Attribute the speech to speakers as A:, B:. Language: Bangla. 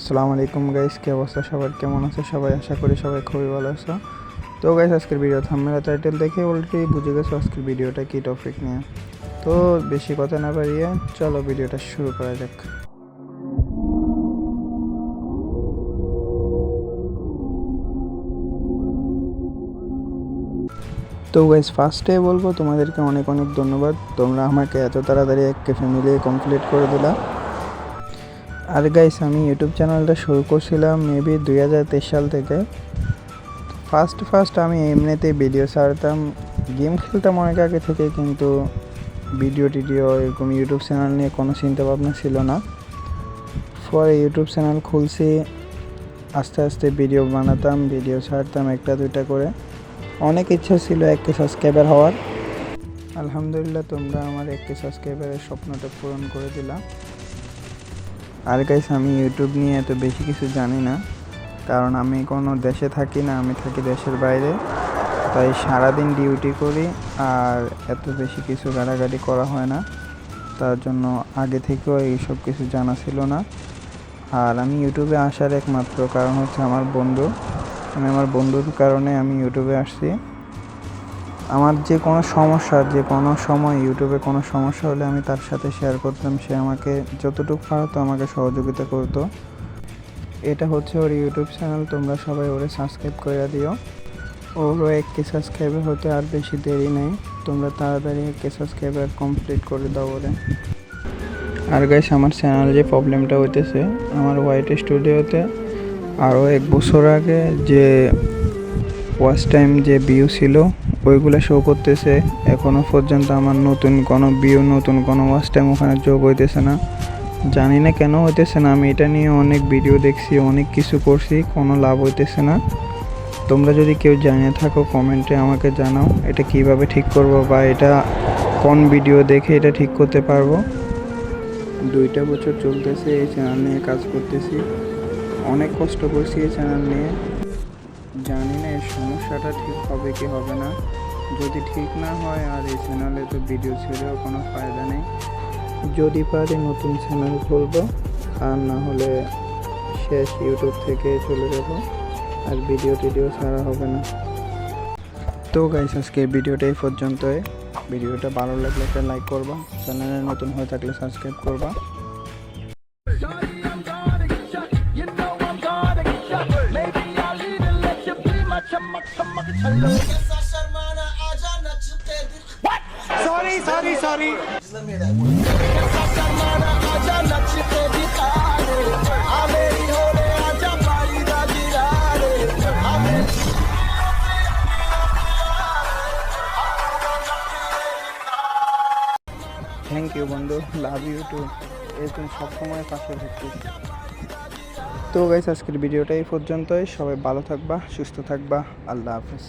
A: আসসালামু আলাইকুম গাইস, কি অবস্থা সবার, কেমন আছে সবাই? আশা করি সবাই খুবই ভালো আছো। তো গাইস, আজকের ভিডিও থাম্বনেল টাইটেল দেখে অলরেডি বুঝে গেছো আজকের ভিডিওটা কি টপিক নিয়ে। তো বেশি কথা না বাড়িয়ে চলো ভিডিওটা শুরু করা যাক। তো গাইস, ফার্স্টে বলবো তোমাদেরকে অনেক অনেক ধন্যবাদ, তোমরা আমাকে এত তাড়াতাড়ি একটা ফ্যামিলি কমপ্লিট করে দিলা। আর গাইস, আমি ইউটিউব চ্যানেলটা শুরু করছিলাম মেবি 2023 সাল থেকে। ফার্স্ট আমি এমনিতেই ভিডিও ছাড়তাম, গেম খেলতাম অনেক আগে থেকে, কিন্তু ভিডিও এরকম ইউটিউব চ্যানেল নিয়ে কোনো চিন্তা ভাবনা ছিল না। পরে ইউটিউব চ্যানেল খুলছি, আস্তে আস্তে ভিডিও বানাতাম, ভিডিও ছাড়তাম একটা দুইটা করে। অনেক ইচ্ছা ছিল 1K সাবস্ক্রাইবার হওয়ার। আলহামদুলিল্লাহ, তোমরা আমার 1K সাবস্ক্রাইবারের স্বপ্নটা পূরণ করে দিলা। আর গাইস, আমি ইউটিউব নিয়ে এত বেশি কিছু জানি না, কারণ আমি কোনো দেশে থাকি না, আমি থাকি দেশের বাইরে। তাই সারাদিন ডিউটি করি, আর এত বেশি কিছু ঘাটাঘাটি করা হয় না, তার জন্য আগে থেকেও এইসব কিছু জানা ছিল না। আর আমি ইউটিউবে আসার একমাত্র কারণ হচ্ছে আমার বন্ধু। আমার বন্ধুর কারণে আমি ইউটিউবে আসছি। আমার যে কোনো সময় ইউটিউবে কোনো সমস্যা হলে আমি তার সাথে শেয়ার করতাম, সে আমাকে যতটুকু পারতো আমাকে সহযোগিতা করতো। এটা হচ্ছে ওর ইউটিউব চ্যানেল, তোমরা সবাই ওরে সাবস্ক্রাইব করে দিও। ওরও 1K সাবস্ক্রাইবার হতে আর বেশি দেরি নেই, তোমরা তাড়াতাড়ি 1K সাবস্ক্রাইবার কমপ্লিট করে দাও ওরে। আর গাইস, আমার চ্যানেলে যে প্রবলেমটা হইতেছে, আমার হোয়াইট স্টুডিওতে আরও 1 বছর আগে যে ওয়াচ টাইম যে ভিউ ছিল ওইগুলো শো করতেছে। এখনও পর্যন্ত আমার নতুন কোনো ভিউ, নতুন কোনো ওয়াচ টাইম ওখানে যোগ হইতেছে না। জানি না কেন হইতেছে না, আমি এটা নিয়ে অনেক ভিডিও দেখছি, অনেক কিছু করছি, কোনো লাভ হইতেছে না। তোমরা যদি কেউ জানিয়ে থাকো কমেন্টে আমাকে জানাও এটা কিভাবে ঠিক করব, বা এটা কোন ভিডিও দেখে এটা ঠিক করতে পারবো। 2টা বছর চলতেছে এই চ্যানেল নিয়ে কাজ করতেছি, অনেক কষ্ট করছি এই চ্যানেল নিয়ে। জানি না এর সমস্যাটা ঠিক হবে কি হবে না। যদি ঠিক না হয় আর এই চ্যানেলে তো ভিডিও ছেড়েও কোনো ফায়দা নেই। যদি পারি নতুন চ্যানেল খুলবো, আর না হলে শেষ, ইউটিউব থেকে চলে যাব, আর ভিডিও ছাড়া হবে না। তো গাইস, আজকের ভিডিওটা এই পর্যন্তই। ভিডিওটা ভালো লাগলে একটা লাইক করবা, চ্যানেলে নতুন হয়ে থাকলে সাবস্ক্রাইব করবা।
B: Sorry.
A: থ্যাংক ইউ বন্ধু, লাভ ইউ টু। এরকম সবসময় পাশে থাকতিস। তো গাইস, আজকের ভিডিওটা এই পর্যন্তই। সবাই ভালো থাকবা, সুস্থ থাকবা। আল্লাহ হাফেজ।